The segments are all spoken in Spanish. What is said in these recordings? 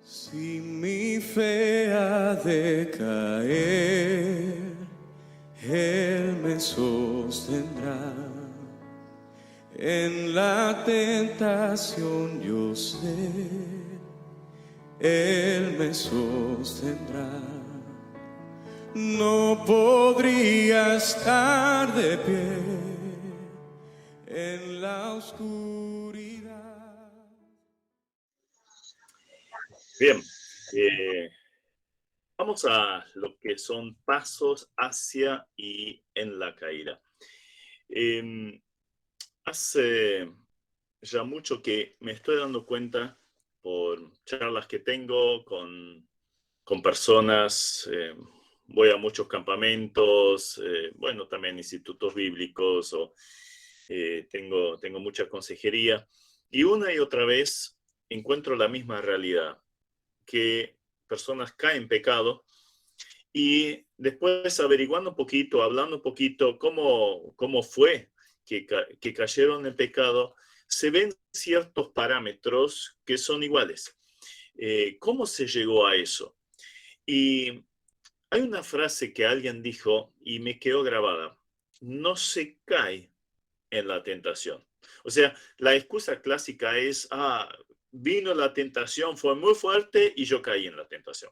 Si mi fe ha de caer, Él me sostendrá. En la tentación yo sé, Él me sostendrá. No podría estar de pie en la oscuridad. Bien, vamos a lo que son pasos hacia y en la caída. Em, Hace ya mucho que me estoy dando cuenta por charlas que tengo con personas, voy a muchos campamentos, bueno, también institutos bíblicos, tengo mucha consejería, y una y otra vez encuentro la misma realidad, que personas caen en pecado y después averiguando un poquito, hablando un poquito cómo fue que cayeron en pecado, se ven ciertos parámetros que son iguales. ¿Cómo se llegó a eso? Y hay una frase que alguien dijo y me quedó grabada: no se cae en la tentación. O sea, la excusa clásica es, vino la tentación, fue muy fuerte y yo caí en la tentación.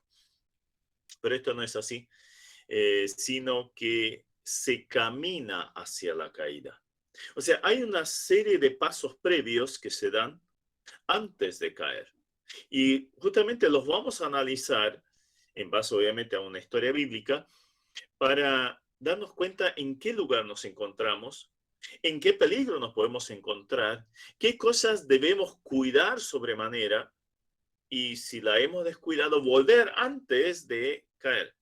Pero esto no es así, sino que se camina hacia la caída. O sea, hay una serie de pasos previos que se dan antes de caer. Y justamente los vamos a analizar en base obviamente a una historia bíblica para darnos cuenta en qué lugar nos encontramos, en qué peligro nos podemos encontrar, qué cosas debemos cuidar sobremanera y si la hemos descuidado, volver antes de caer.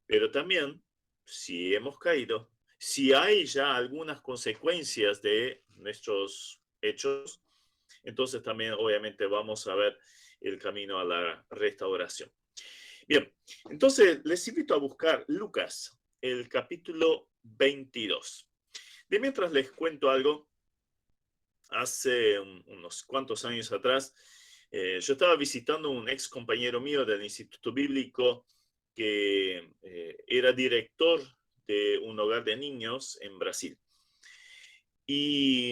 Pero también, si hemos caído, si hay ya algunas consecuencias de nuestros hechos, entonces también obviamente vamos a ver el camino a la restauración. Bien, entonces les invito a buscar Lucas, el capítulo 22. De mientras les cuento algo, hace unos cuantos años atrás, yo estaba visitando un ex compañero mío del Instituto Bíblico que era director de un hogar de niños en Brasil. Y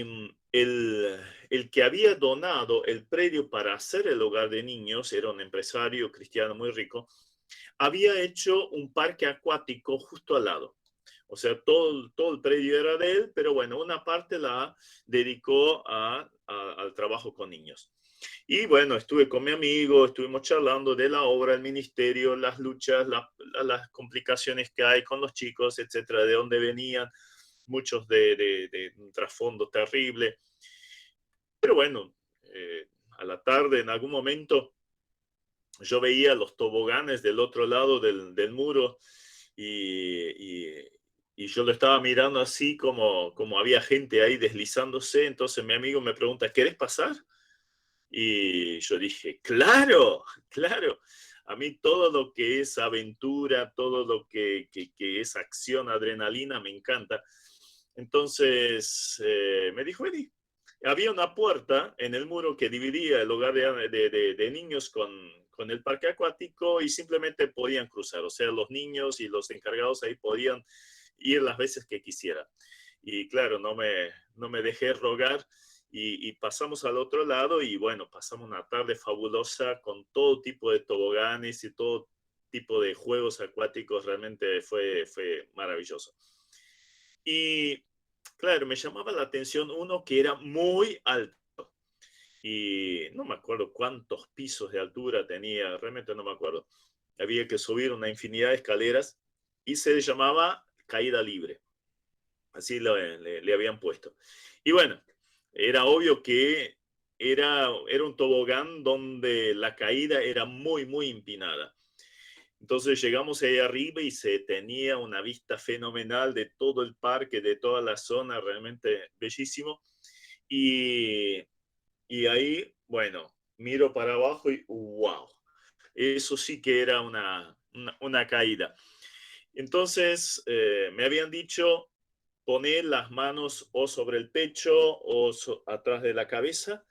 el que había donado el predio para hacer el hogar de niños era un empresario cristiano muy rico. Había hecho un parque acuático justo al lado. O sea, todo el predio era de él, pero bueno, una parte la dedicó al trabajo con niños. Y bueno, estuve con mi amigo, estuvimos charlando de la obra, el ministerio, las luchas, las complicaciones que hay con los chicos, etcétera, de dónde venían, muchos de un trasfondo terrible. Pero bueno, a la tarde, en algún momento, yo veía los toboganes del otro lado del muro y, y yo lo estaba mirando así como había gente ahí deslizándose. Entonces mi amigo me pregunta, ¿querés pasar? Y yo dije, claro, claro. A mí todo lo que es aventura, todo lo que es acción, adrenalina, me encanta. Entonces me dijo, Eddie, había una puerta en el muro que dividía el hogar de niños con el parque acuático y simplemente podían cruzar. O sea, los niños y los encargados ahí podían ir las veces que quisieran. Y claro, no me dejé rogar y pasamos al otro lado y bueno, pasamos una tarde fabulosa con todo tipo de toboganes y todo tipo de juegos acuáticos. Realmente fue maravilloso. Y claro, me llamaba la atención uno que era muy alto y no me acuerdo cuántos pisos de altura tenía, realmente no me acuerdo. Había que subir una infinidad de escaleras y se llamaba caída libre. Así le habían puesto. Y bueno, era obvio que era un tobogán donde la caída era muy, muy empinada. Entonces llegamos ahí arriba y se tenía una vista fenomenal de todo el parque, de toda la zona, realmente bellísimo. Y, y ahí, bueno, miro para abajo y wow, eso sí que era una caída. Entonces me habían dicho poner las manos o sobre el pecho o atrás de la cabeza.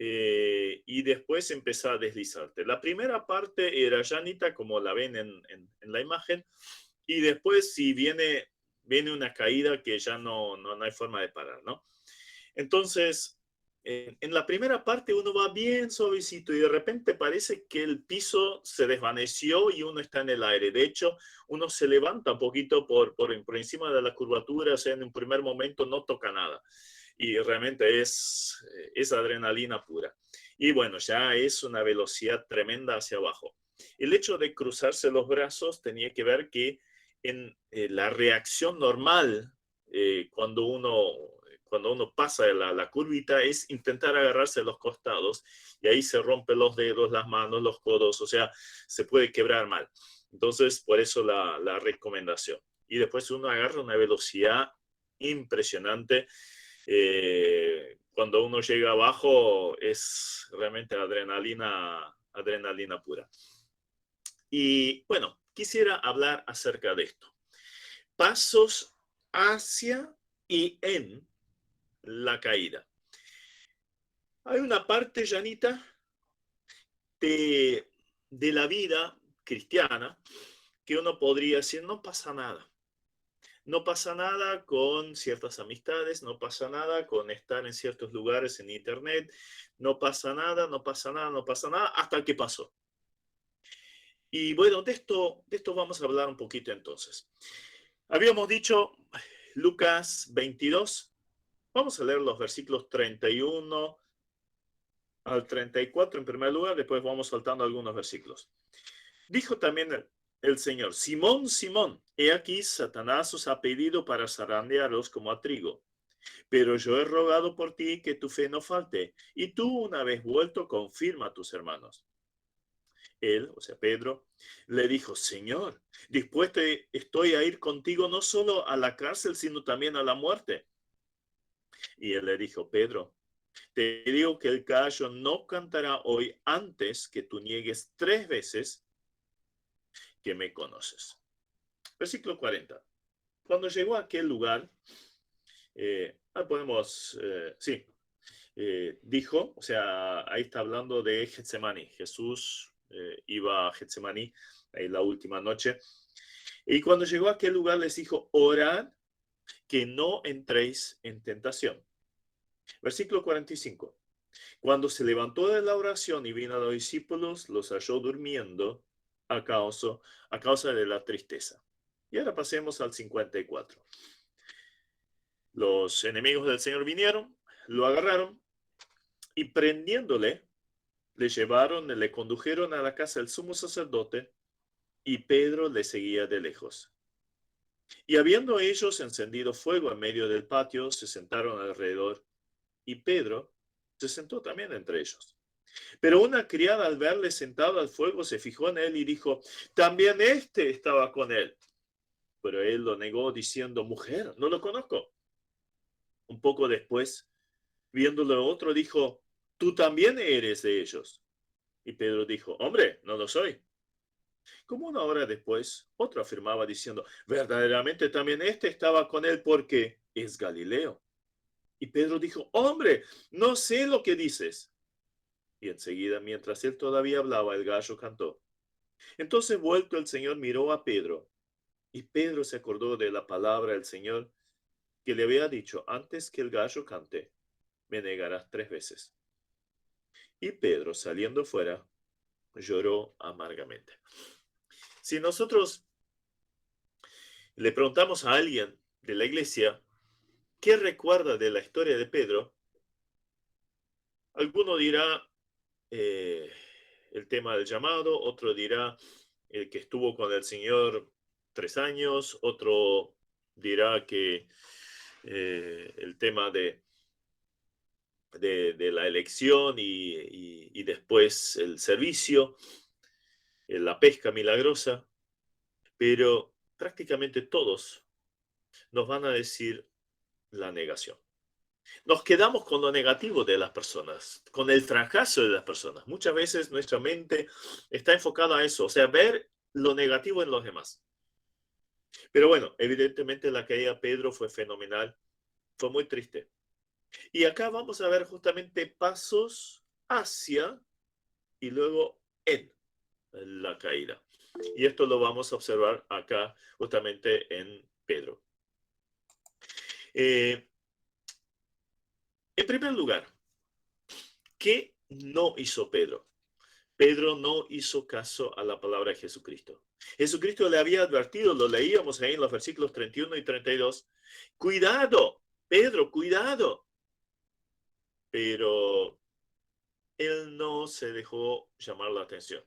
y después empezar a deslizarte. La primera parte era llanita, como la ven en la imagen, y después si viene una caída que ya no hay forma de parar, ¿no? Entonces, en la primera parte uno va bien suavecito y de repente parece que el piso se desvaneció y uno está en el aire. De hecho, uno se levanta un poquito por encima de la curvatura, o sea, en un primer momento no toca nada. Y realmente es adrenalina pura. Y bueno, ya es una velocidad tremenda hacia abajo. El hecho de cruzarse los brazos tenía que ver que en la reacción normal, cuando uno pasa la curvita, es intentar agarrarse los costados y ahí se rompen los dedos, las manos, los codos, o sea, se puede quebrar mal. Entonces, por eso la recomendación. Y después uno agarra una velocidad impresionante. Cuando uno llega abajo es realmente adrenalina pura. Y bueno, quisiera hablar acerca de esto. Pasos hacia y en la caída. Hay una parte, Janita, de la vida cristiana que uno podría decir, no pasa nada. No pasa nada con ciertas amistades, no pasa nada con estar en ciertos lugares en internet, no pasa nada, no pasa nada, no pasa nada, hasta que pasó. Y bueno, de esto vamos a hablar un poquito entonces. Habíamos dicho Lucas 22. Vamos a leer los versículos 31 al 34 en primer lugar, después vamos saltando algunos versículos. Dijo también el Señor, Simón, Simón, he aquí Satanás os ha pedido para zarandearos como a trigo, pero yo he rogado por ti que tu fe no falte, y tú una vez vuelto confirma a tus hermanos. Él, o sea, Pedro, le dijo, Señor, dispuesto estoy a ir contigo no solo a la cárcel, sino también a la muerte. Y él le dijo, Pedro, te digo que el gallo no cantará hoy antes que tú niegues 3 veces que me conoces. Versículo 40. Cuando llegó a aquel lugar, dijo, o sea, ahí está hablando de Getsemaní. Jesús iba a Getsemaní la última noche. Y cuando llegó a aquel lugar les dijo, orad que no entréis en tentación. Versículo 45. Cuando se levantó de la oración y vino a los discípulos, los halló durmiendo a causa de la tristeza. Y ahora pasemos al 54. Los enemigos del Señor vinieron, lo agarraron y prendiéndole, le condujeron a la casa del sumo sacerdote y Pedro le seguía de lejos. Y habiendo ellos encendido fuego en medio del patio, se sentaron alrededor y Pedro se sentó también entre ellos. Pero una criada al verle sentado al fuego se fijó en él y dijo, también este estaba con él. Pero él lo negó diciendo, mujer, no lo conozco. Un poco después, viéndolo otro, dijo, tú también eres de ellos. Y Pedro dijo, hombre, no lo soy. Como una hora después, otro afirmaba diciendo, verdaderamente también este estaba con él porque es Galileo. Y Pedro dijo, hombre, no sé lo que dices. Y enseguida, mientras él todavía hablaba, el gallo cantó. Entonces, vuelto el Señor, miró a Pedro, y Pedro se acordó de la palabra del Señor que le había dicho, antes que el gallo cante, me negarás 3 veces. Y Pedro, saliendo fuera, lloró amargamente. Si nosotros le preguntamos a alguien de la iglesia qué recuerda de la historia de Pedro, alguno dirá eh, el tema del llamado, otro dirá el que estuvo con el Señor 3 años, otro dirá que el tema de la elección y después el servicio, la pesca milagrosa, pero prácticamente todos nos van a decir la negación. Nos quedamos con lo negativo de las personas, con el fracaso de las personas. Muchas veces nuestra mente está enfocada a eso, o sea, ver lo negativo en los demás. Pero bueno, evidentemente la caída de Pedro fue fenomenal, fue muy triste. Y acá vamos a ver justamente pasos hacia y luego en la caída. Y esto lo vamos a observar acá justamente en Pedro. En primer lugar, ¿qué no hizo Pedro? Pedro no hizo caso a la palabra de Jesucristo. Jesucristo le había advertido, lo leíamos ahí en los versículos 31 y 32. Cuidado, Pedro, cuidado. Pero él no se dejó llamar la atención.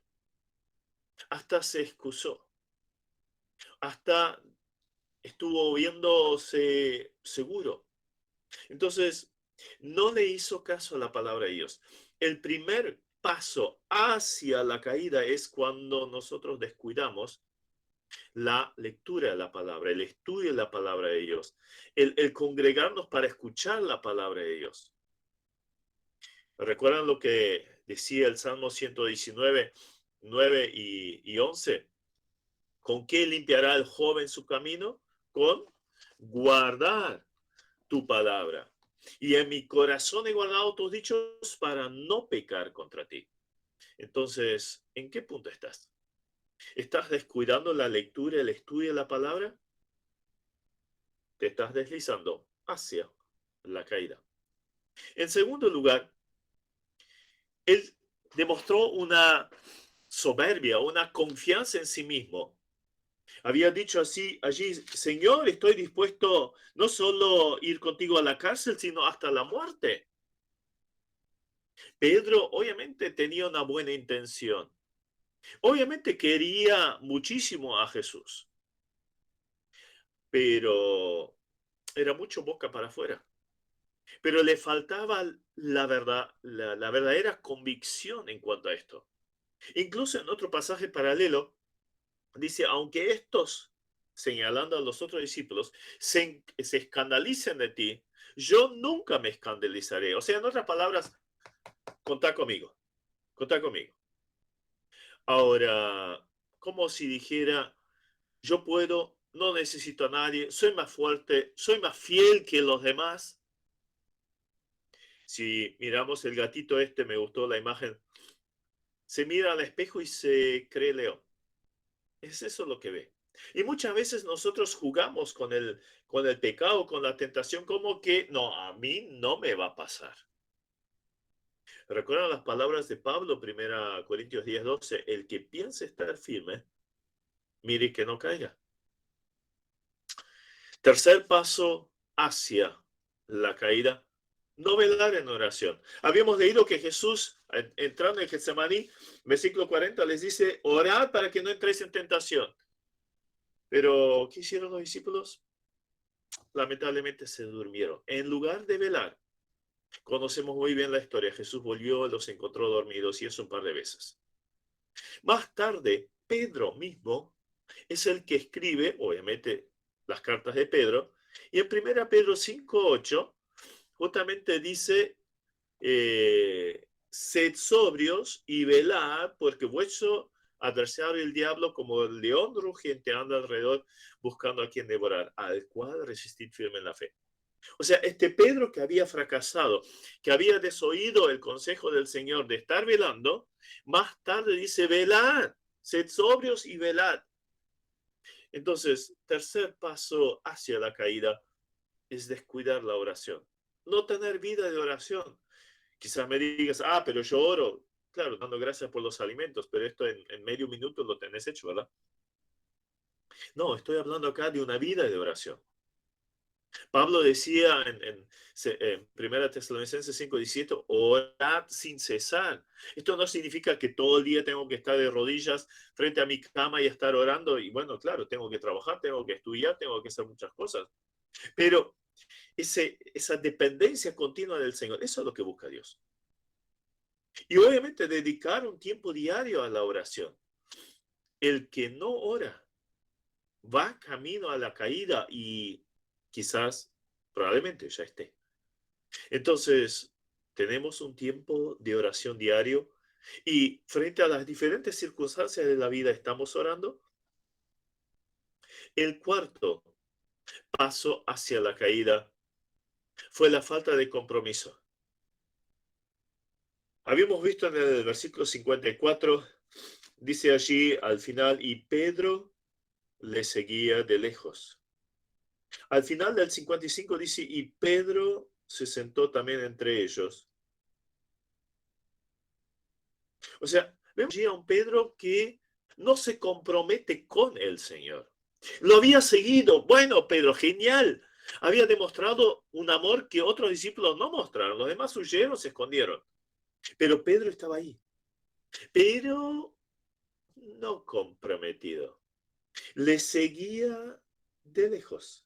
Hasta se excusó. Hasta estuvo viéndose seguro. Entonces, no le hizo caso a la palabra de Dios. El primer paso hacia la caída es cuando nosotros descuidamos la lectura de la palabra, el estudio de la palabra de Dios, el congregarnos para escuchar la palabra de Dios. ¿Recuerdan lo que decía el Salmo 119, 9 y 11? ¿Con qué limpiará el joven su camino? Con guardar tu palabra. Y en mi corazón he guardado tus dichos para no pecar contra ti. Entonces, ¿en qué punto estás? ¿Estás descuidando la lectura, el estudio de la palabra? Te estás deslizando hacia la caída. En segundo lugar, él demostró una soberbia, una confianza en sí mismo. Había dicho así allí, Señor, estoy dispuesto no solo ir contigo a la cárcel, sino hasta la muerte. Pedro obviamente tenía una buena intención. Obviamente quería muchísimo a Jesús, pero era mucho boca para afuera. Pero le faltaba la verdad, la verdadera convicción en cuanto a esto. Incluso en otro pasaje paralelo, dice, aunque estos, señalando a los otros discípulos, se escandalicen de ti, yo nunca me escandalizaré. O sea, en otras palabras, contá conmigo, contá conmigo. Ahora, como si dijera, yo puedo, no necesito a nadie, soy más fuerte, soy más fiel que los demás. Si miramos el gatito este, me gustó la imagen, se mira al espejo y se cree león. Es eso lo que ve. Y muchas veces nosotros jugamos con el pecado, con la tentación, como que no, a mí no me va a pasar. ¿Recuerdan las palabras de Pablo, 1 Corintios 10:12? El que piense estar firme, mire que no caiga. Tercer paso hacia la caída, no velar en oración. Habíamos leído que Jesús, entrando en Getsemaní, versículo 40, les dice, orad para que no entréis en tentación. Pero, ¿qué hicieron los discípulos? Lamentablemente se durmieron. En lugar de velar, conocemos muy bien la historia. Jesús volvió, los encontró dormidos y eso un par de veces. Más tarde, Pedro mismo es el que escribe, obviamente, las cartas de Pedro. Y en 1 Pedro 5:8, justamente dice, sed sobrios y velad, porque vuestro adversario el diablo, como el león rugiente, anda alrededor buscando a quien devorar, al cual resistid firme en la fe. O sea, este Pedro que había fracasado, que había desoído el consejo del Señor de estar velando, más tarde dice, velad, sed sobrios y velad. Entonces, tercer paso hacia la caída es descuidar la oración. No tener vida de oración. Quizás me digas, pero yo oro. Claro, dando gracias por los alimentos, pero esto en medio minuto lo tenés hecho, ¿verdad? No, estoy hablando acá de una vida de oración. Pablo decía en 1 Tesalonicenses 5:17, orad sin cesar. Esto no significa que todo el día tengo que estar de rodillas frente a mi cama y estar orando. Y bueno, claro, tengo que trabajar, tengo que estudiar, tengo que hacer muchas cosas. Pero esa dependencia continua del Señor, eso es lo que busca Dios. Y obviamente dedicar un tiempo diario a la oración. El que no ora va camino a la caída y quizás, probablemente ya esté. Entonces, tenemos un tiempo de oración diario y frente a las diferentes circunstancias de la vida estamos orando. El cuarto paso hacia la caída fue la falta de compromiso. Habíamos visto en el versículo 54, dice allí al final, y Pedro le seguía de lejos. Al final del 55 dice, y Pedro se sentó también entre ellos. O sea, vemos allí a un Pedro que no se compromete con el Señor. Lo había seguido. Bueno, Pedro, genial. Había demostrado un amor que otros discípulos no mostraron. Los demás huyeron, se escondieron. Pero Pedro estaba ahí. Pero no comprometido. Le seguía de lejos.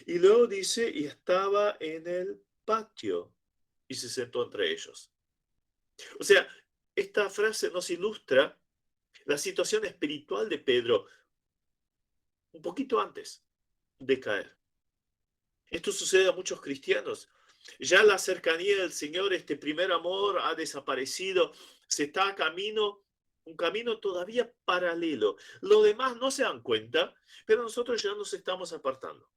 Y luego dice, y estaba en el patio y se sentó entre ellos. O sea, esta frase nos ilustra la situación espiritual de Pedro un poquito antes de caer. Esto sucede a muchos cristianos. Ya la cercanía del Señor, este primer amor ha desaparecido, se está a camino, un camino todavía paralelo. Los demás no se dan cuenta, pero nosotros ya nos estamos apartando.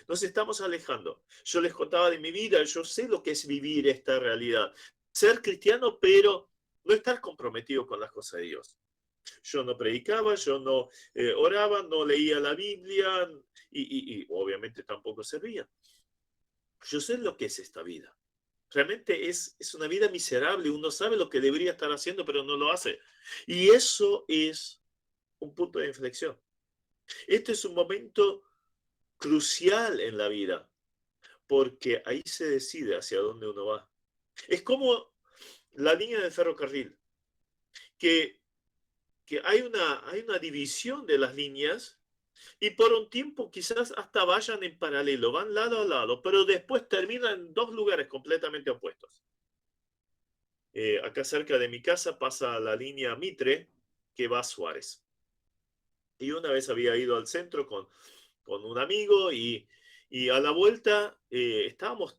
Nos estamos alejando. Yo les contaba de mi vida, yo sé lo que es vivir esta realidad. Ser cristiano, pero no estar comprometido con las cosas de Dios. Yo no predicaba, yo no oraba, no leía la Biblia y obviamente tampoco servía. Yo sé lo que es esta vida. Realmente es una vida miserable. Uno sabe lo que debería estar haciendo, pero no lo hace. Y eso es un punto de inflexión. Este es un momento crucial en la vida, porque ahí se decide hacia dónde uno va. Es como la línea del ferrocarril, que, que hay una división de las líneas y por un tiempo quizás hasta vayan en paralelo, van lado a lado, pero después terminan en dos lugares completamente opuestos. Acá cerca de mi casa pasa la línea Mitre que va a Suárez. Y una vez había ido al centro con un amigo y a la vuelta estábamos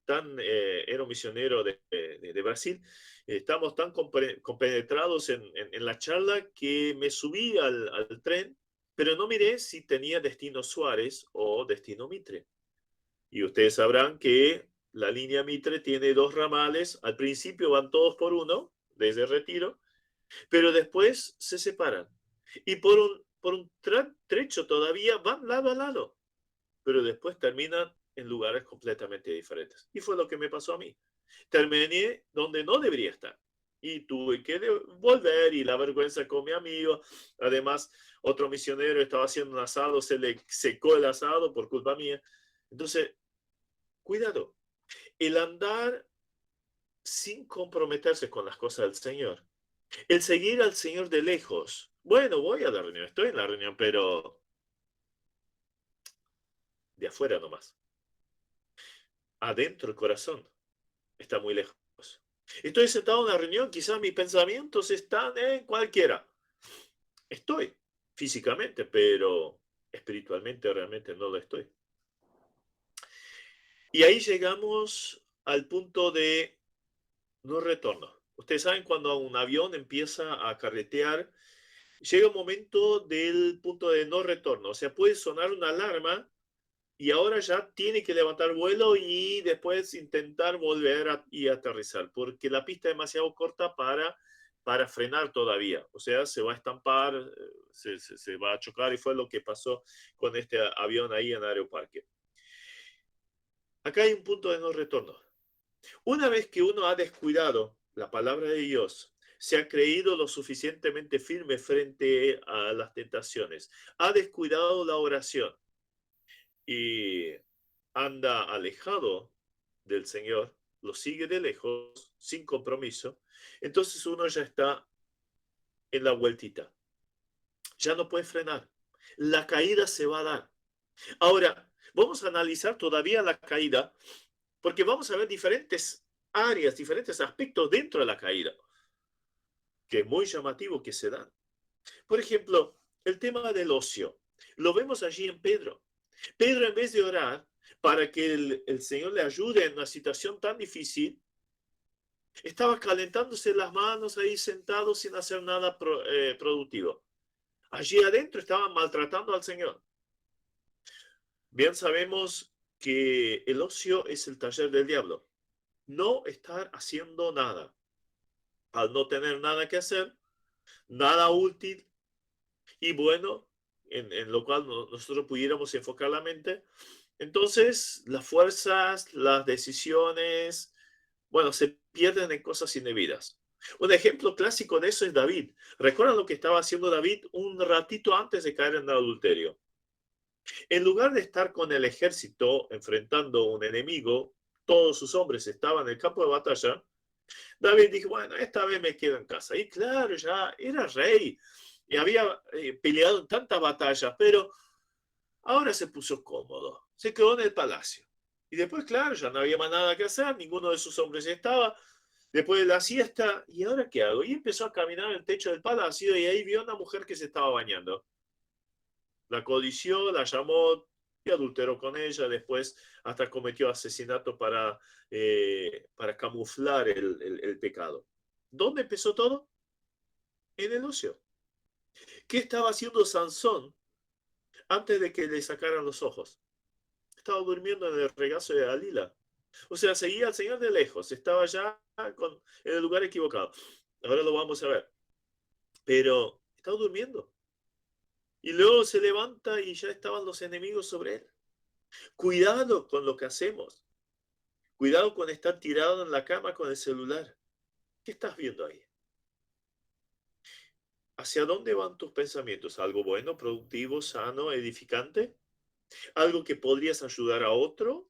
era un misionero de Brasil, estábamos tan compenetrados en la charla que me subí al tren, pero no miré si tenía destino Suárez o destino Mitre. Y ustedes sabrán que la línea Mitre tiene dos ramales, al principio van todos por uno, desde Retiro, pero después se separan. Y por un trecho todavía van lado a lado, pero después terminan en lugares completamente diferentes. Y fue lo que me pasó a mí. Terminé donde no debería estar. Y tuve que volver y la vergüenza con mi amigo. Además, otro misionero estaba haciendo un asado, se le secó el asado por culpa mía. Entonces, cuidado. El andar sin comprometerse con las cosas del Señor. El seguir al Señor de lejos. Bueno, voy a la reunión, estoy en la reunión, pero de afuera nomás. Adentro el corazón está muy lejos. Estoy sentado en una reunión, quizás mis pensamientos están en cualquiera. Estoy físicamente, pero espiritualmente realmente no lo estoy. Y ahí llegamos al punto de no retorno. Ustedes saben cuando un avión empieza a carretear, llega un momento del punto de no retorno. O sea, puede sonar una alarma y ahora ya tiene que levantar vuelo y después intentar volver y aterrizar, porque la pista es demasiado corta para frenar todavía. O sea, se va a estampar, se va a chocar y fue lo que pasó con este avión ahí en Aeroparque. Acá hay un punto de no retorno. Una vez que uno ha descuidado la palabra de Dios, se ha creído lo suficientemente firme frente a las tentaciones, ha descuidado la oración y anda alejado del Señor, lo sigue de lejos, sin compromiso, entonces uno ya está en la vueltita. Ya no puede frenar. La caída se va a dar. Ahora, vamos a analizar todavía la caída, porque vamos a ver diferentes áreas, diferentes aspectos dentro de la caída, que es muy llamativo que se dan. Por ejemplo, el tema del ocio. Lo vemos allí en Pedro. Pedro, en vez de orar para que el Señor le ayude en una situación tan difícil, estaba calentándose las manos ahí sentado sin hacer nada productivo. Allí adentro estaban maltratando al Señor. Bien sabemos que el ocio es el taller del diablo. no estar haciendo nada. Al no tener nada que hacer, nada útil y bueno, en lo cual nosotros pudiéramos enfocar la mente, entonces las fuerzas, las decisiones, bueno, se pierden en cosas indebidas. Un ejemplo clásico de eso es David. ¿Recuerdan lo que estaba haciendo David un ratito antes de caer en el adulterio? En lugar de estar con el ejército enfrentando a un enemigo, todos sus hombres estaban en el campo de batalla. David dijo, bueno, esta vez me quedo en casa. Y claro, ya era rey y había peleado en tantas batallas, pero ahora se puso cómodo, se quedó en el palacio. Y después, claro, ya no había más nada que hacer, ninguno de sus hombres estaba. Después de la siesta, ¿y ahora qué hago? Y empezó a caminar en el techo del palacio y ahí vio a una mujer que se estaba bañando. La codició, la llamó y adulteró con ella. Después hasta cometió asesinato para camuflar el pecado. ¿Dónde empezó todo? En el ocio. ¿Qué estaba haciendo Sansón antes de que le sacaran los ojos? Estaba durmiendo en el regazo de Dalila. O sea, seguía al Señor de lejos, estaba ya en el lugar equivocado. Ahora lo vamos a ver. Pero estaba durmiendo. Y luego se levanta y ya estaban los enemigos sobre él. Cuidado con lo que hacemos. Cuidado con estar tirado en la cama con el celular. ¿Qué estás viendo ahí? ¿Hacia dónde van tus pensamientos? ¿Algo bueno, productivo, sano, edificante? ¿Algo que podrías ayudar a otro?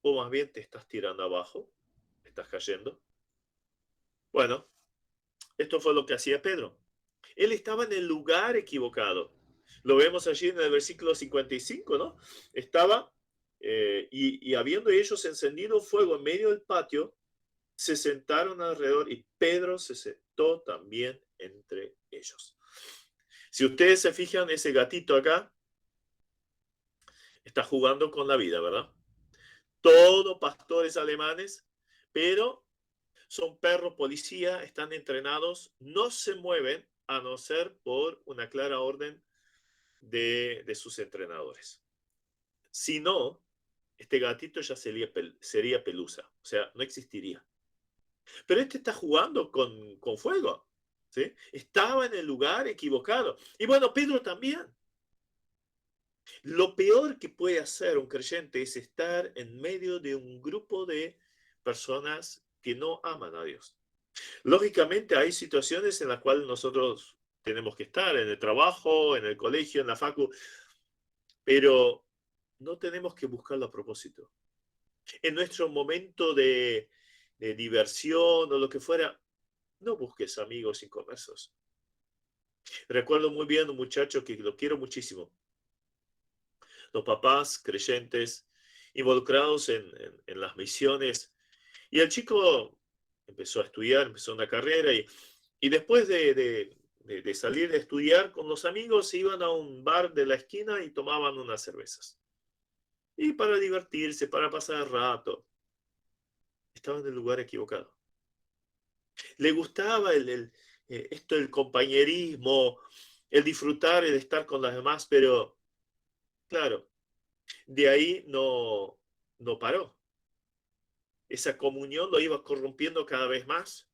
¿O más bien te estás tirando abajo? ¿Estás cayendo? Bueno, esto fue lo que hacía Pedro. Él estaba en el lugar equivocado. Lo vemos allí en el versículo 55, ¿no? Estaba, y habiendo ellos encendido fuego en medio del patio, se sentaron alrededor y Pedro se sentó también entre ellos. Si ustedes se fijan, ese gatito acá está jugando con la vida, ¿verdad? Todos pastores alemanes, pero son perros policía, están entrenados, no se mueven a no ser por una clara orden de sus entrenadores. Si no, este gatito ya sería pelusa, o sea, no existiría. Pero este está jugando con fuego, ¿sí? Estaba en el lugar equivocado. Y bueno, Pedro también. Lo peor que puede hacer un creyente es estar en medio de un grupo de personas que no aman a Dios. Lógicamente hay situaciones en las cuales nosotros tenemos que estar, en el trabajo, en el colegio, en la facu, pero no tenemos que buscarlo a propósito. En nuestro momento de diversión o lo que fuera, no busques amigos inconversos. Recuerdo muy bien un muchacho que lo quiero muchísimo. Los papás creyentes involucrados en las misiones. Y el chico empezó a estudiar, empezó una carrera y después de salir de estudiar con los amigos, se iban a un bar de la esquina y tomaban unas cervezas. Y para divertirse, para pasar el rato, estaba en el lugar equivocado. Le gustaba esto, el compañerismo, el disfrutar, el estar con las demás, pero claro, de ahí no paró. Esa comunión lo iba corrompiendo cada vez más,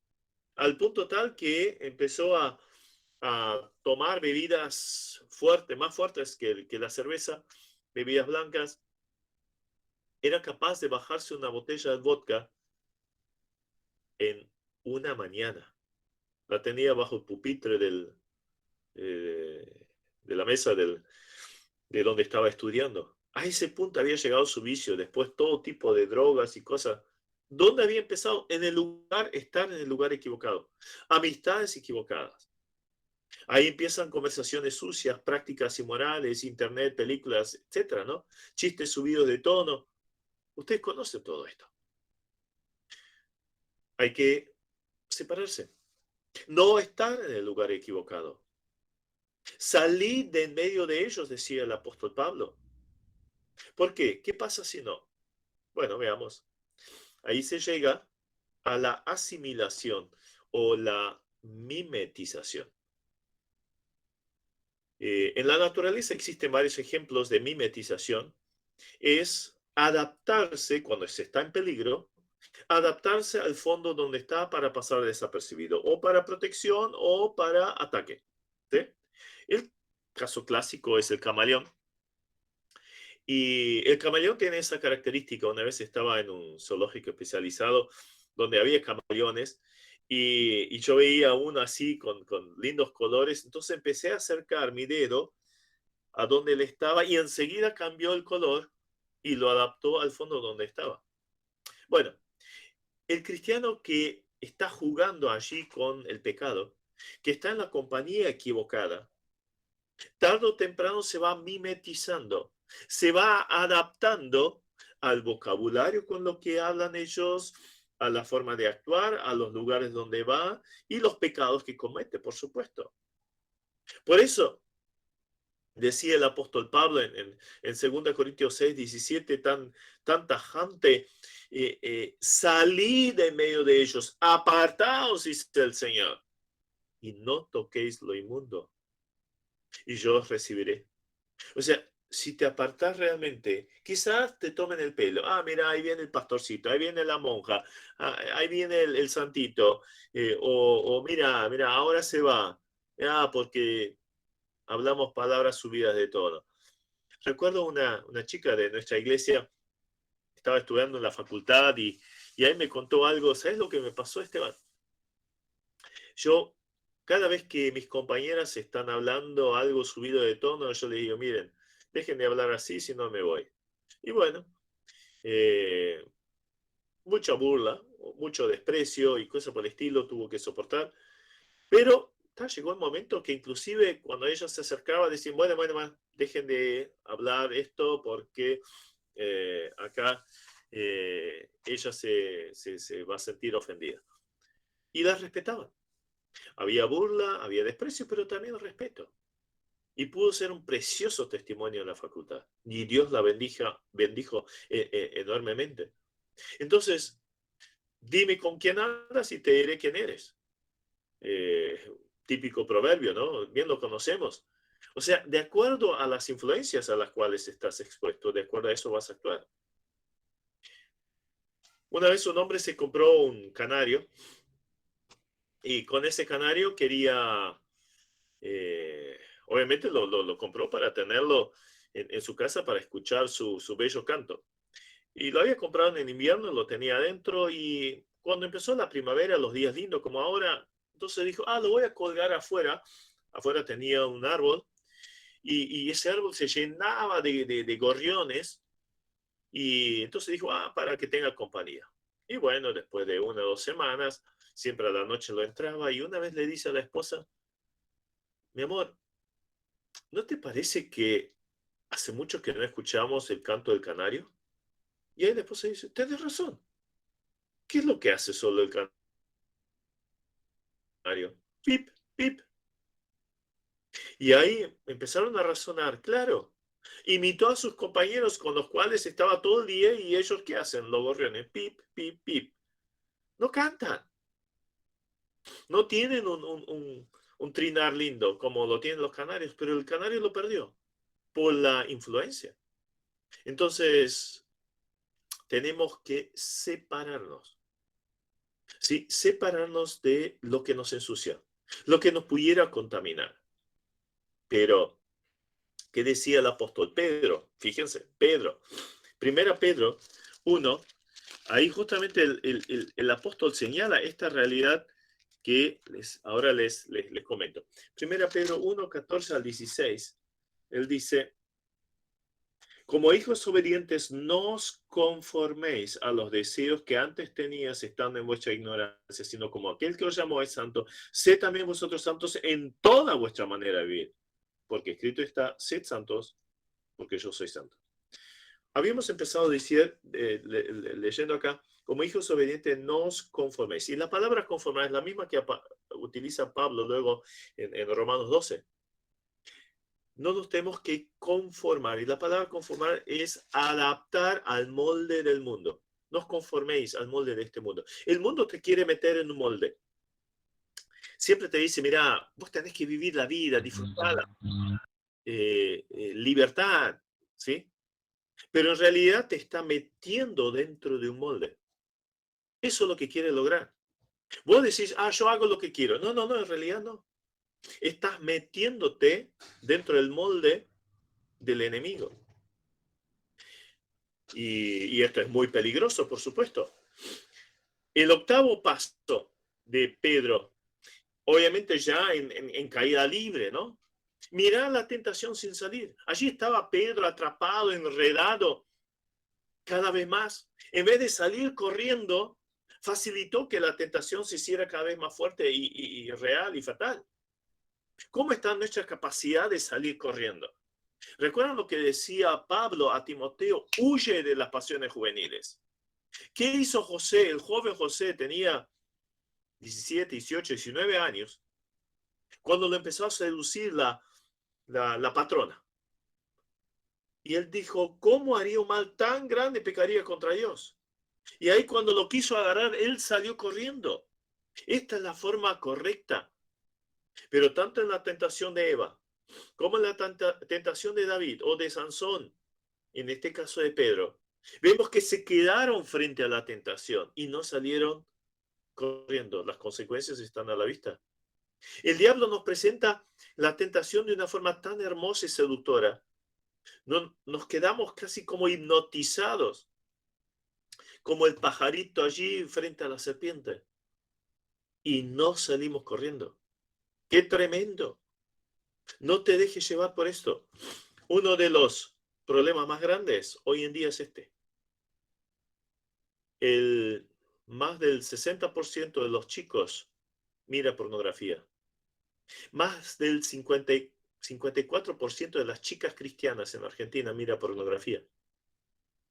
al punto tal que empezó a tomar bebidas fuertes, más fuertes que la cerveza, bebidas blancas. Era capaz de bajarse una botella de vodka en una mañana. La tenía bajo el pupitre de la mesa de donde estaba estudiando. A ese punto había llegado su vicio, después todo tipo de drogas y cosas. ¿Dónde había empezado? En el lugar, estar en el lugar equivocado. Amistades equivocadas. Ahí empiezan conversaciones sucias, prácticas inmorales, internet, películas, etcétera, ¿no? Chistes subidos de tono. Usted conoce todo esto. Hay que separarse. No estar en el lugar equivocado. Salir de en medio de ellos, decía el apóstol Pablo. ¿Por qué? ¿Qué pasa si no? Bueno, veamos. Ahí se llega a la asimilación o la mimetización. En la naturaleza existen varios ejemplos de mimetización. Es adaptarse cuando se está en peligro adaptarse al fondo donde está para pasar desapercibido, o para protección o para ataque. ¿Sí? El caso clásico es el camaleón. Y el camaleón tiene esa característica. Una vez estaba en un zoológico especializado donde había camaleones y yo veía uno así con lindos colores. Entonces empecé a acercar mi dedo a donde él estaba y enseguida cambió el color y lo adaptó al fondo donde estaba. Bueno, el cristiano que está jugando allí con el pecado, que está en la compañía equivocada, tarde o temprano se va mimetizando, se va adaptando al vocabulario con lo que hablan ellos, a la forma de actuar, a los lugares donde va y los pecados que comete, por supuesto. Por eso decía el apóstol Pablo en 2 Corintios 6, 17, tan tajante, salid de medio de ellos, apartaos, dice el Señor, y no toquéis lo inmundo, y yo os recibiré. O sea, si te apartas realmente, quizás te tomen el pelo. Ah, mira, ahí viene el pastorcito, ahí viene la monja, ahí viene el santito, o mira, ahora se va. Ah, porque hablamos palabras subidas de tono. Recuerdo una chica de nuestra iglesia, estaba estudiando en la facultad y ahí me contó algo. ¿Sabes lo que me pasó, Esteban? Yo, cada vez que mis compañeras están hablando algo subido de tono, yo les digo, miren, dejen de hablar así, si no me voy. Y bueno, eh, mucha burla, mucho desprecio y cosas por el estilo tuvo que soportar, pero llegó el momento que inclusive cuando ella se acercaba decían, bueno, dejen de hablar esto porque acá ella se va a sentir ofendida. Y las respetaban. Había burla, había desprecio, pero también respeto. Y pudo ser un precioso testimonio en la facultad. Y Dios la bendijo enormemente. Entonces, dime con quién andas y te diré quién eres. Eh, Típico proverbio, ¿no? Bien lo conocemos. O sea, de acuerdo a las influencias a las cuales estás expuesto, de acuerdo a eso vas a actuar. Una vez un hombre se compró un canario y con ese canario quería, obviamente lo compró para tenerlo en su casa para escuchar su bello canto. Y lo había comprado en el invierno, lo tenía adentro y cuando empezó la primavera, los días lindos como ahora, entonces dijo, lo voy a colgar afuera. Afuera tenía un árbol y ese árbol se llenaba de gorriones y entonces dijo, para que tenga compañía. Y bueno, después de 1 o 2 semanas, siempre a la noche lo entraba y una vez le dice a la esposa, mi amor, ¿no te parece que hace mucho que no escuchamos el canto del canario? Y ahí la esposa dice, tienes razón. ¿Qué es lo que hace solo el canario? Pip, pip. Y ahí empezaron a razonar, claro. Imitó a sus compañeros con los cuales estaba todo el día y ellos ¿qué hacen? Los gorriones, pip, pip, pip. No cantan, no tienen un trinar lindo como lo tienen los canarios, pero el canario lo perdió por la influencia. Entonces, tenemos que separarnos, ¿sí? Separarnos de lo que nos ensucia, lo que nos pudiera contaminar. Pero, ¿qué decía el apóstol Pedro? Fíjense, Pedro, primera Pedro 1, ahí justamente el apóstol señala esta realidad que ahora les comento. Primera Pedro 1, 14 al 16, él dice, como hijos obedientes, no os conforméis a los deseos que antes tenías estando en vuestra ignorancia, sino como aquel que os llamó es santo, sed también vosotros santos en toda vuestra manera de vivir. Porque escrito está, sed santos, porque yo soy santo. Habíamos empezado a decir, leyendo acá, como hijos obedientes, no os conforméis. Y la palabra conformar es la misma que utiliza Pablo luego en Romanos 12. No nos tenemos que conformar. Y la palabra conformar es adaptar al molde del mundo. No os conforméis al molde de este mundo. El mundo te quiere meter en un molde. Siempre te dice, mira, vos tenés que vivir la vida, disfrutar libertad, ¿sí? Pero en realidad te está metiendo dentro de un molde. Eso es lo que quiere lograr. Vos decís, yo hago lo que quiero. No, no, no, en realidad no. Estás metiéndote dentro del molde del enemigo. Y esto es muy peligroso, por supuesto. El octavo paso de Pedro, obviamente ya en caída libre, ¿no? Mirá la tentación sin salir. Allí estaba Pedro atrapado, enredado, cada vez más. En vez de salir corriendo, facilitó que la tentación se hiciera cada vez más fuerte y real y fatal. ¿Cómo está nuestra capacidad de salir corriendo? ¿Recuerdan lo que decía Pablo a Timoteo? Huye de las pasiones juveniles. ¿Qué hizo José? El joven José tenía 17, 18, 19 años cuando lo empezó a seducir la patrona. Y él dijo, ¿cómo haría un mal tan grande? Pecaría contra Dios. Y ahí cuando lo quiso agarrar, él salió corriendo. Esta es la forma correcta. Pero tanto en la tentación de Eva, como en la tentación de David o de Sansón, en este caso de Pedro, vemos que se quedaron frente a la tentación y no salieron corriendo. Las consecuencias están a la vista. El diablo nos presenta la tentación de una forma tan hermosa y seductora. Nos quedamos casi como hipnotizados, como el pajarito allí frente a la serpiente, y no salimos corriendo. ¡Qué tremendo! No te dejes llevar por esto. Uno de los problemas más grandes hoy en día es este. Más del 60% de los chicos mira pornografía. Más del 54% de las chicas cristianas en Argentina mira pornografía.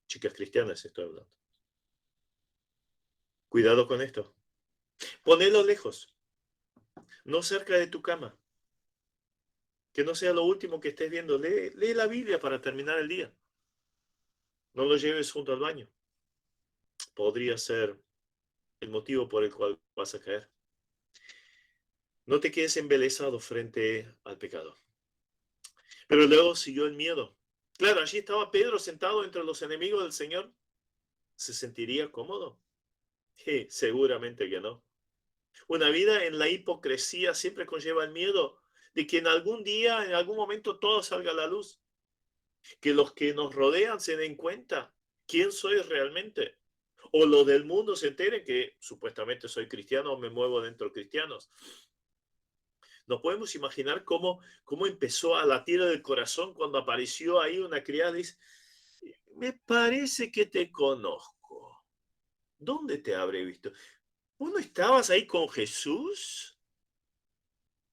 Chicas cristianas estoy hablando. Cuidado con esto. Ponelo lejos, no cerca de tu cama. Que no sea lo último que estés viendo. Lee la Biblia para terminar el día. No lo lleves junto al baño. Podría ser el motivo por el cual vas a caer. No te quedes embelesado frente al pecado. Pero luego siguió el miedo. Claro, allí estaba Pedro sentado entre los enemigos del Señor. ¿Se sentiría cómodo? Seguramente que no. Una vida en la hipocresía siempre conlleva el miedo de que en algún día, en algún momento, todo salga a la luz. Que los que nos rodean se den cuenta quién soy realmente. O los del mundo se enteren que supuestamente soy cristiano o me muevo dentro de cristianos. Nos podemos imaginar cómo empezó a latir el corazón cuando apareció ahí una criada y dice, me parece que te conozco. ¿Dónde te habré visto? ¿Vos no estabas ahí con Jesús?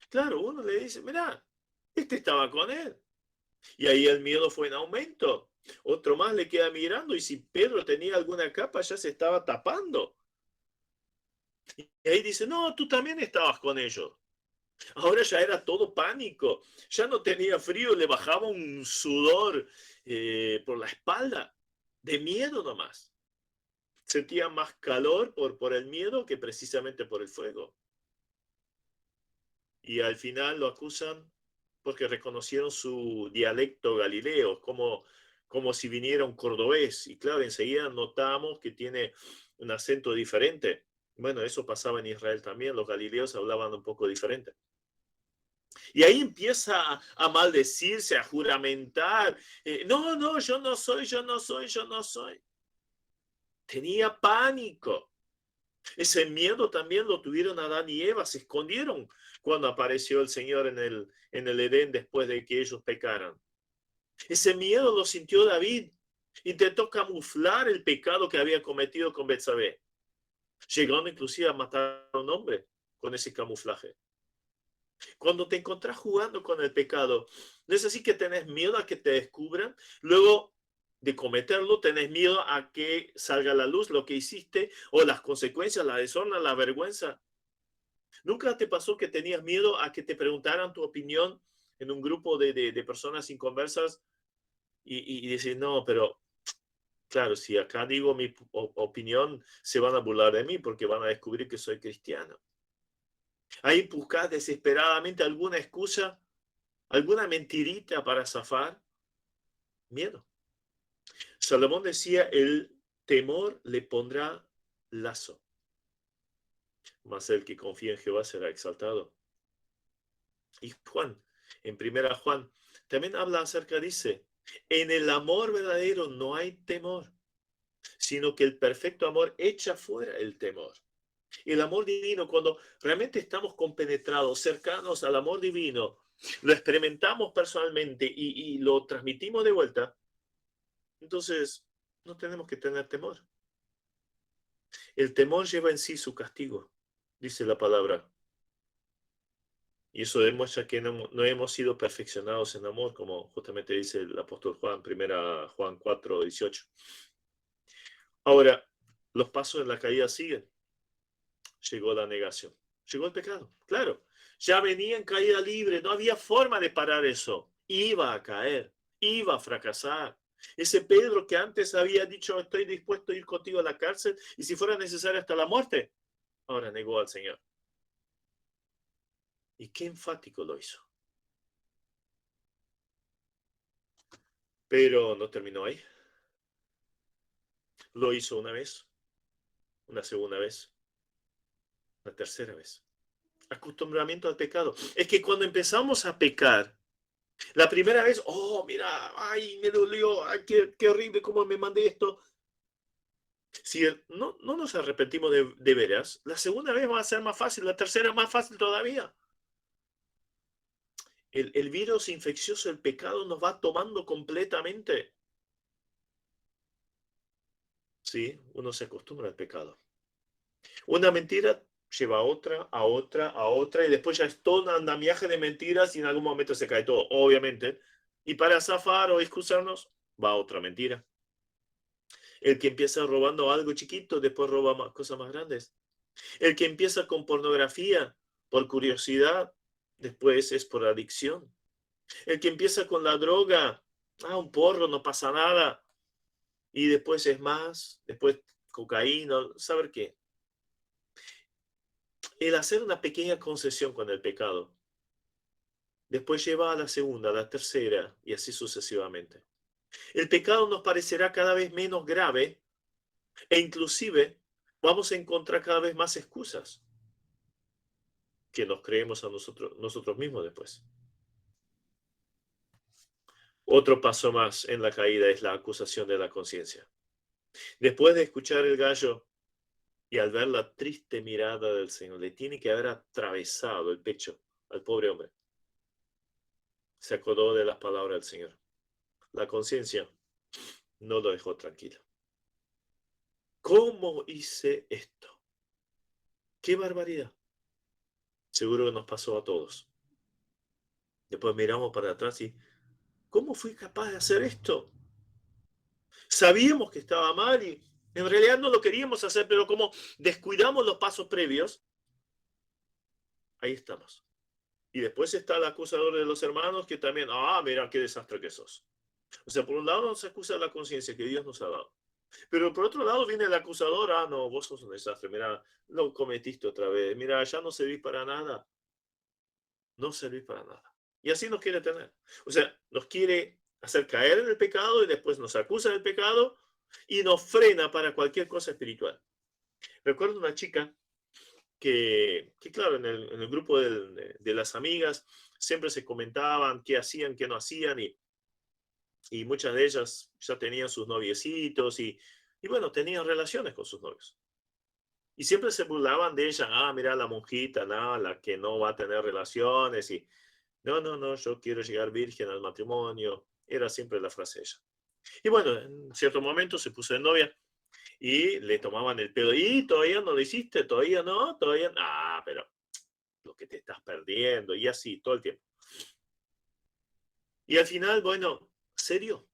Claro, uno le dice, mira, este estaba con él. Y ahí el miedo fue en aumento. Otro más le queda mirando y si Pedro tenía alguna capa ya se estaba tapando. Y ahí dice, no, tú también estabas con ellos. Ahora ya era todo pánico. Ya no tenía frío, le bajaba un sudor por la espalda. De miedo nomás. Sentía más calor por el miedo que precisamente por el fuego. Y al final lo acusan porque reconocieron su dialecto galileo, como si viniera un cordobés. Y claro, enseguida notamos que tiene un acento diferente. Bueno, eso pasaba en Israel también, los galileos hablaban un poco diferente. Y ahí empieza a maldecirse, a juramentar. No, no, yo no soy, yo no soy, yo no soy. Tenía pánico. Ese miedo también lo tuvieron Adán y Eva, se escondieron cuando apareció el Señor en el Edén después de que ellos pecaran. Ese miedo lo sintió David. Intentó camuflar el pecado que había cometido con Betsabé, llegando inclusive a matar a un hombre con ese camuflaje. Cuando te encontrás jugando con el pecado, ¿no es así que tenés miedo a que te descubran? Luego de cometerlo, tenés miedo a que salga a la luz lo que hiciste o las consecuencias, la deshonra, la vergüenza. ¿Nunca te pasó que tenías miedo a que te preguntaran tu opinión en un grupo de personas inconversas y decir, no, pero claro, si acá digo mi opinión, se van a burlar de mí porque van a descubrir que soy cristiano? Ahí buscas desesperadamente alguna excusa, alguna mentirita para zafar. Miedo. Salomón decía, el temor le pondrá lazo. mas el que confía en Jehová será exaltado. Y Juan, en primera Juan, también habla acerca, dice, en el amor verdadero no hay temor, sino que el perfecto amor echa fuera el temor. El amor divino, cuando realmente estamos compenetrados, cercanos al amor divino, lo experimentamos personalmente y lo transmitimos de vuelta, entonces no tenemos que tener temor. El temor lleva en sí su castigo, dice la palabra. Y eso demuestra que no hemos sido perfeccionados en amor, como justamente dice el apóstol Juan, primera Juan 4:18. Ahora, los pasos en la caída siguen. Llegó la negación, llegó el pecado, claro. Ya venía en caída libre, no había forma de parar eso. Iba a caer, iba a fracasar. Ese Pedro que antes había dicho, estoy dispuesto a ir contigo a la cárcel y si fuera necesario hasta la muerte, ahora negó al Señor. Y qué enfático lo hizo. Pero no terminó ahí. Lo hizo una vez, una segunda vez, una tercera vez. Acostumbramiento al pecado. Es que cuando empezamos a pecar, la primera vez, oh, mira, ay, me dolió, ay, qué horrible cómo me mandé esto. Si no nos arrepentimos de veras, la segunda vez va a ser más fácil, la tercera más fácil todavía. El virus infeccioso, el pecado nos va tomando completamente. Sí, uno se acostumbra al pecado. Una mentira lleva a otra, a otra, a otra, y después ya es todo un andamiaje de mentiras y en algún momento se cae todo, obviamente. Y para zafar o excusarnos, va otra mentira. El que empieza robando algo chiquito, después roba cosas más grandes. El que empieza con pornografía por curiosidad, después es por adicción. El que empieza con la droga, un porro, no pasa nada. Y después es más, después cocaína, ¿saber qué? El hacer una pequeña concesión con el pecado, después lleva a la segunda, a la tercera, y así sucesivamente. El pecado nos parecerá cada vez menos grave e inclusive vamos a encontrar cada vez más excusas que nos creemos a nosotros mismos después. Otro paso más en la caída es la acusación de la conciencia. Después de escuchar el gallo y al ver la triste mirada del Señor, le tiene que haber atravesado el pecho al pobre hombre. Se acordó de las palabras del Señor. La conciencia no lo dejó tranquilo. ¿Cómo hice esto? ¡Qué barbaridad! Seguro que nos pasó a todos. Después miramos para atrás y ¿cómo fui capaz de hacer esto? Sabíamos que estaba mal y en realidad no lo queríamos hacer, pero como descuidamos los pasos previos, ahí estamos. Y después está el acusador de los hermanos que también, mira qué desastre que sos. O sea, por un lado nos acusa la conciencia que Dios nos ha dado. Pero por otro lado viene el acusador, no, vos sos un desastre, mira, lo cometiste otra vez, mira, ya no servís para nada, no servís para nada. Y así nos quiere tener. O sea, nos quiere hacer caer en el pecado y después nos acusa del pecado y nos frena para cualquier cosa espiritual. Recuerdo una chica que claro, en el grupo de las amigas siempre se comentaban qué hacían, qué no hacían y muchas de ellas ya tenían sus noviecitos y bueno, tenían relaciones con sus novios. Y siempre se burlaban de ella, mira la monjita, la que no va a tener relaciones y no, yo quiero llegar virgen al matrimonio. Era siempre la frase de ella. Y bueno, en cierto momento se puso de novia y le tomaban el pedo. ¿Y todavía no lo hiciste? ¿Todavía no? ¿Todavía? Pero lo que te estás perdiendo. Y así, todo el tiempo. Y al final, bueno, serio,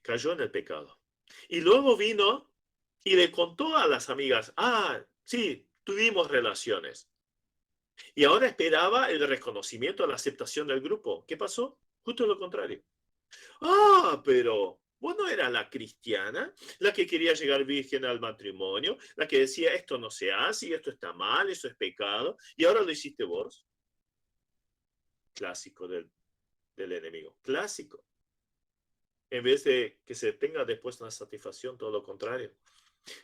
cayó en el pecado. Y luego vino y le contó a las amigas, sí, tuvimos relaciones. Y ahora esperaba el reconocimiento, la aceptación del grupo. ¿Qué pasó? Justo lo contrario. Pero vos no eras la cristiana, la que quería llegar virgen al matrimonio, la que decía esto no se hace, y esto está mal, eso es pecado, y ahora lo hiciste vos. Clásico del enemigo, clásico. En vez de que se tenga después una satisfacción, todo lo contrario.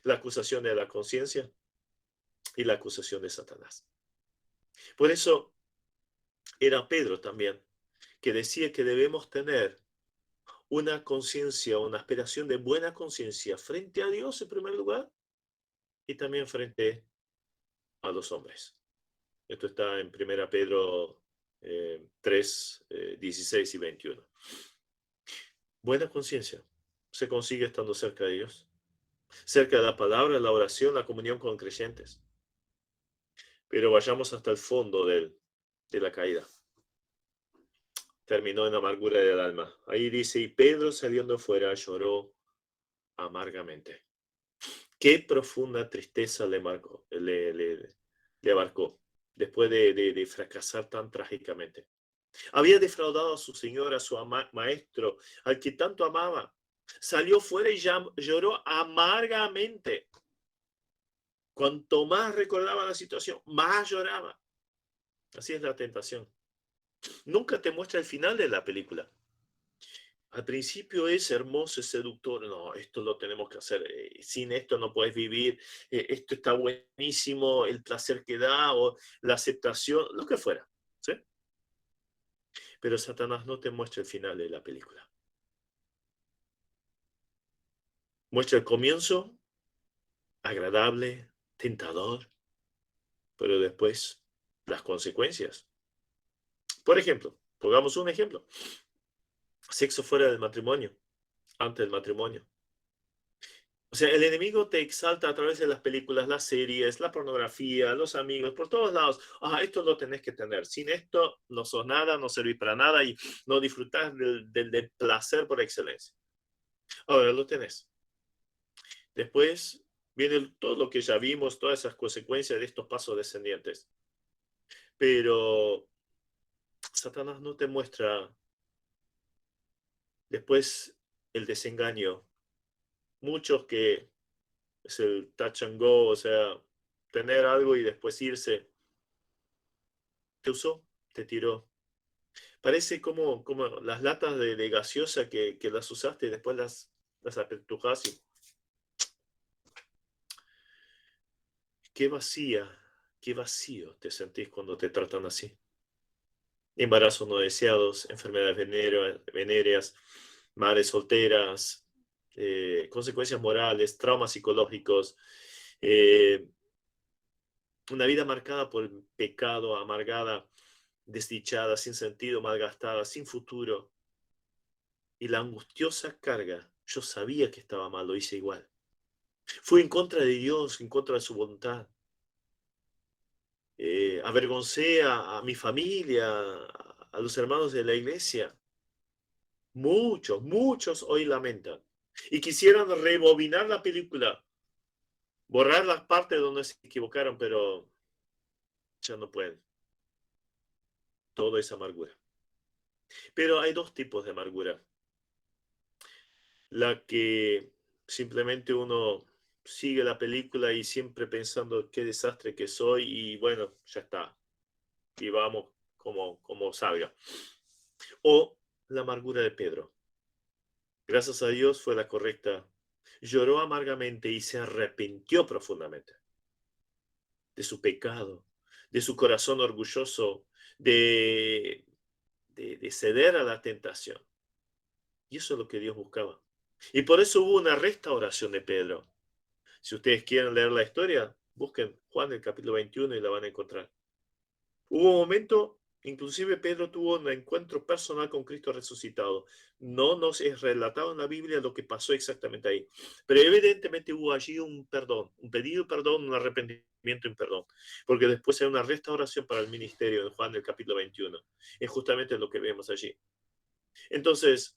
La acusación de la conciencia. y la acusación de Satanás. Por eso era Pedro también, que decía que debemos tener una conciencia, una aspiración de buena conciencia frente a Dios en primer lugar y también frente a los hombres. Esto está en 1 Pedro 3, 16 y 21. Buena conciencia se consigue estando cerca de Dios, cerca de la palabra, la oración, la comunión con creyentes. Pero vayamos hasta el fondo de la caída. Terminó en amargura del alma. Ahí dice, y Pedro saliendo fuera lloró amargamente. Qué profunda tristeza le abarcó después de fracasar tan trágicamente. Había defraudado a su señor, a su maestro, al que tanto amaba. Salió fuera y lloró amargamente. Cuanto más recordaba la situación, más lloraba. Así es la tentación. Nunca te muestra el final de la película. Al principio es hermoso, es seductor. No, esto lo tenemos que hacer. Sin esto no puedes vivir. Esto está buenísimo. El placer que da o la aceptación, lo que fuera. ¿Sí? Pero Satanás no te muestra el final de la película. Muestra el comienzo, agradable, tentador, pero después las consecuencias. Por ejemplo, pongamos un ejemplo. Sexo fuera del matrimonio, antes del matrimonio. O sea, el enemigo te exalta a través de las películas, las series, la pornografía, los amigos, por todos lados. Ah, esto lo tenés que tener. Sin esto no sos nada, no servís para nada y no disfrutás del placer por excelencia. Ahora lo tenés. Después viene todo lo que ya vimos, todas esas consecuencias de estos pasos descendientes. Pero Satanás no te muestra después el desengaño. Muchos que es el touch and go, o sea, tener algo y después irse. Te usó, te tiró. Parece como las latas de gaseosa que las usaste y después las apertujas y qué vacía, qué vacío te sentís cuando te tratan así. Embarazos no deseados, enfermedades venéreas, madres solteras, consecuencias morales, traumas psicológicos, eh, una vida marcada por el pecado, amargada, desdichada, sin sentido, malgastada, sin futuro. Y la angustiosa carga, yo sabía que estaba mal, lo hice igual. Fui en contra de Dios, en contra de su voluntad. Avergoncé a mi familia, a los hermanos de la iglesia. Muchos hoy lamentan. Y quisieran rebobinar la película, borrar las partes donde se equivocaron, pero ya no pueden. Todo es amargura. Pero hay dos tipos de amargura. La que simplemente uno sigue la película y siempre pensando qué desastre que soy y bueno, ya está. Y vamos como salga. O la amargura de Pedro. Gracias a Dios fue la correcta. Lloró amargamente y se arrepintió profundamente de su pecado, de su corazón orgulloso, de ceder a la tentación. Y eso es lo que Dios buscaba. Y por eso hubo una restauración de Pedro. Si ustedes quieren leer la historia, busquen Juan el capítulo 21 y la van a encontrar. Hubo un momento, inclusive Pedro tuvo un encuentro personal con Cristo resucitado. No nos es relatado en la Biblia lo que pasó exactamente ahí. Pero evidentemente hubo allí un perdón, un pedido de perdón, un arrepentimiento y un perdón. Porque después hay una restauración para el ministerio en Juan el capítulo 21. Es justamente lo que vemos allí. Entonces,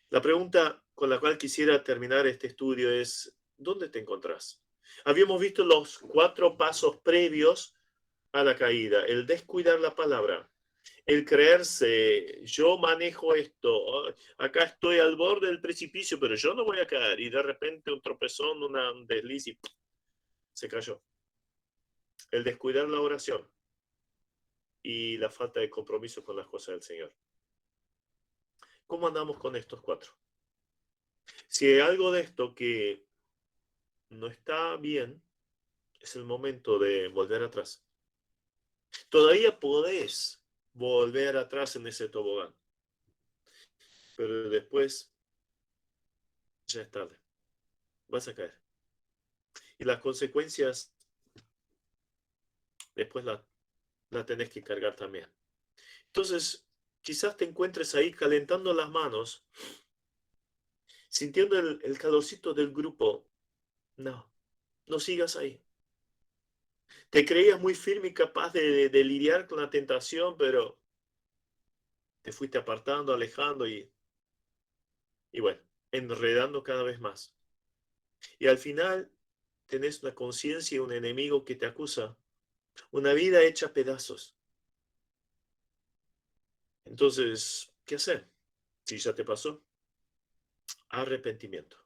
la pregunta con la cual quisiera terminar este estudio es, ¿dónde te encontrás? Habíamos visto los 4 pasos previos a la caída: el descuidar la palabra, el creerse, yo manejo esto, acá estoy al borde del precipicio, pero yo no voy a caer, y de repente un tropezón, un desliz y se cayó. El descuidar la oración y la falta de compromiso con las cosas del Señor. ¿Cómo andamos con estos 4? Si hay algo de esto que no está bien, es el momento de volver atrás. Todavía podés volver atrás en ese tobogán, pero después ya es tarde. Vas a caer. Y las consecuencias después la tenés que cargar también. Entonces, quizás te encuentres ahí calentando las manos, sintiendo el calorcito del grupo. No, no sigas ahí. Te creías muy firme y capaz de lidiar con la tentación, pero te fuiste apartando, alejando y bueno, enredando cada vez más. Y al final tenés una conciencia y un enemigo que te acusa, una vida hecha pedazos. Entonces, ¿qué hacer? Si ya te pasó, arrepentimiento.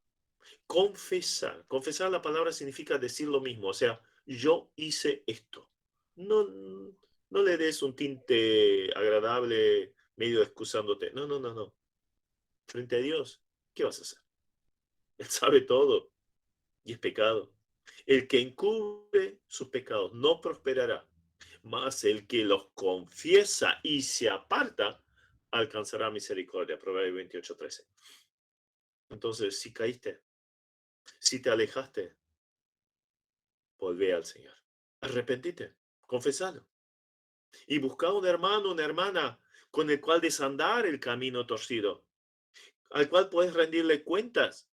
Confesar. Confesar la palabra significa decir lo mismo, o sea, yo hice esto. No, no le des un tinte agradable medio excusándote. No, no, no, no. Frente a Dios, ¿qué vas a hacer? Él sabe todo y es pecado. El que encubre sus pecados no prosperará, mas el que los confiesa y se aparta alcanzará misericordia. Proverbios 28:13. Entonces, si caíste, si te alejaste, volvé al Señor. Arrepentite, confesalo. Y busca un hermano, una hermana con el cual desandar el camino torcido, al cual puedes rendirle cuentas.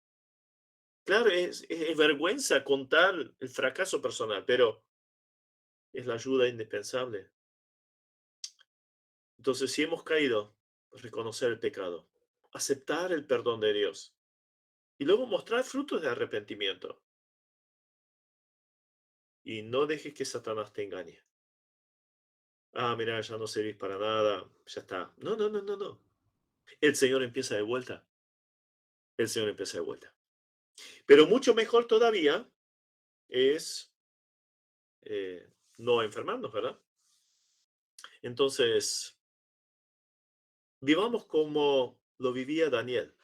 Claro, es vergüenza contar el fracaso personal, pero es la ayuda indispensable. Entonces, si hemos caído, reconocer el pecado, aceptar el perdón de Dios y luego mostrar frutos de arrepentimiento. Y no dejes que Satanás te engañe. Ah, mira, ya no servís para nada, ya está. No, no, no, no, no. El Señor empieza de vuelta. El Señor empieza de vuelta. Pero mucho mejor todavía es no enfermarnos, ¿verdad? Entonces, vivamos como lo vivía Daniel.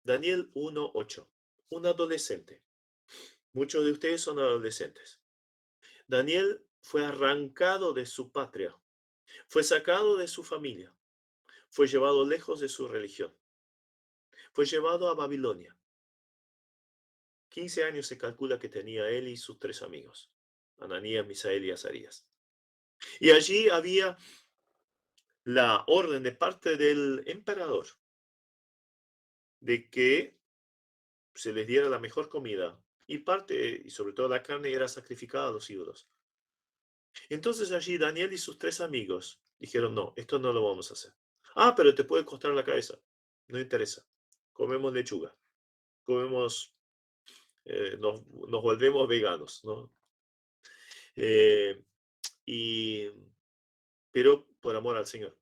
Daniel 1:8. Un adolescente. Muchos de ustedes son adolescentes. Daniel fue arrancado de su patria, fue sacado de su familia, fue llevado lejos de su religión, fue llevado a Babilonia. 15 años se calcula que tenía él y sus 3 amigos, Ananías, Misael y Azarías. Y allí había la orden de parte del emperador de que se les diera la mejor comida y parte, y sobre todo la carne, era sacrificada a los ídolos. Entonces allí Daniel y sus 3 amigos dijeron, no, esto no lo vamos a hacer. Ah, pero te puede costar la cabeza. No interesa. Comemos lechuga. Comemos, nos volvemos veganos, ¿no? Eh, y, pero por amor al Señor,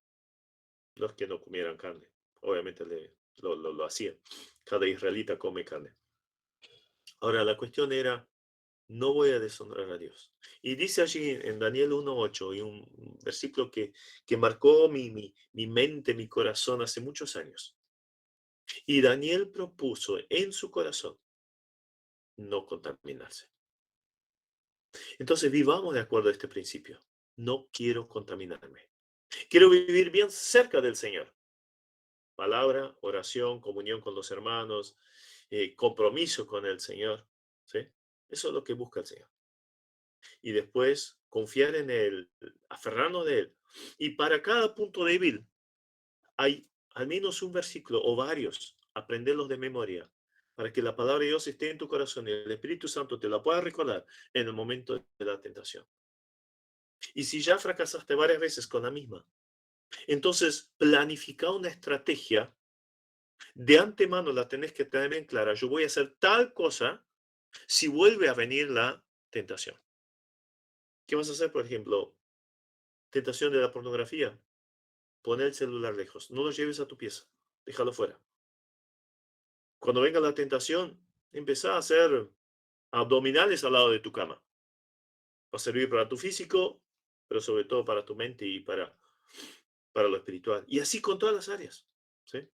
los que no comieran carne. Obviamente lo hacían. Cada israelita come carne. Ahora, la cuestión era, no voy a deshonrar a Dios. Y dice allí en Daniel 1:8, y un versículo que marcó mi mente, mi corazón hace muchos años. Y Daniel propuso en su corazón no contaminarse. Entonces vivamos de acuerdo a este principio. No quiero contaminarme. Quiero vivir bien cerca del Señor. Palabra, oración, comunión con los hermanos, compromiso con el Señor. ¿Sí? Eso es lo que busca el Señor. Y después confiar en Él, aferrarnos de Él. Y para cada punto débil hay al menos un versículo o varios, aprenderlos de memoria, para que la palabra de Dios esté en tu corazón y el Espíritu Santo te la pueda recordar en el momento de la tentación. Y si ya fracasaste varias veces con la misma, entonces planifica una estrategia. De antemano la tenés que tener en clara. Yo voy a hacer tal cosa si vuelve a venir la tentación. ¿Qué vas a hacer, por ejemplo? Tentación de la pornografía. Pon el celular lejos. No lo lleves a tu pieza. Déjalo fuera. Cuando venga la tentación, empezá a hacer abdominales al lado de tu cama. Va a servir para tu físico, pero sobre todo para tu mente y para lo espiritual. Y así con todas las áreas. ¿Sí?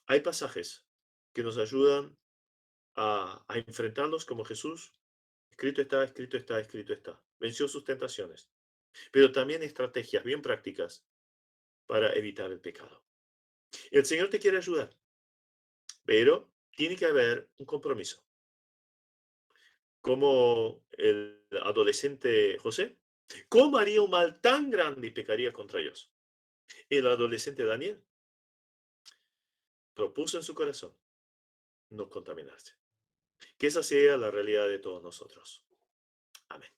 Hay pasajes que nos ayudan a enfrentarlos como Jesús Escrito está, escrito está, escrito está. Venció sus tentaciones, pero también estrategias bien prácticas para evitar el pecado. El Señor te quiere ayudar, pero tiene que haber un compromiso. Como el adolescente José, ¿cómo haría un mal tan grande y pecaría contra Dios? El adolescente Daniel propuso en su corazón no contaminarse. Que esa sea la realidad de todos nosotros. Amén.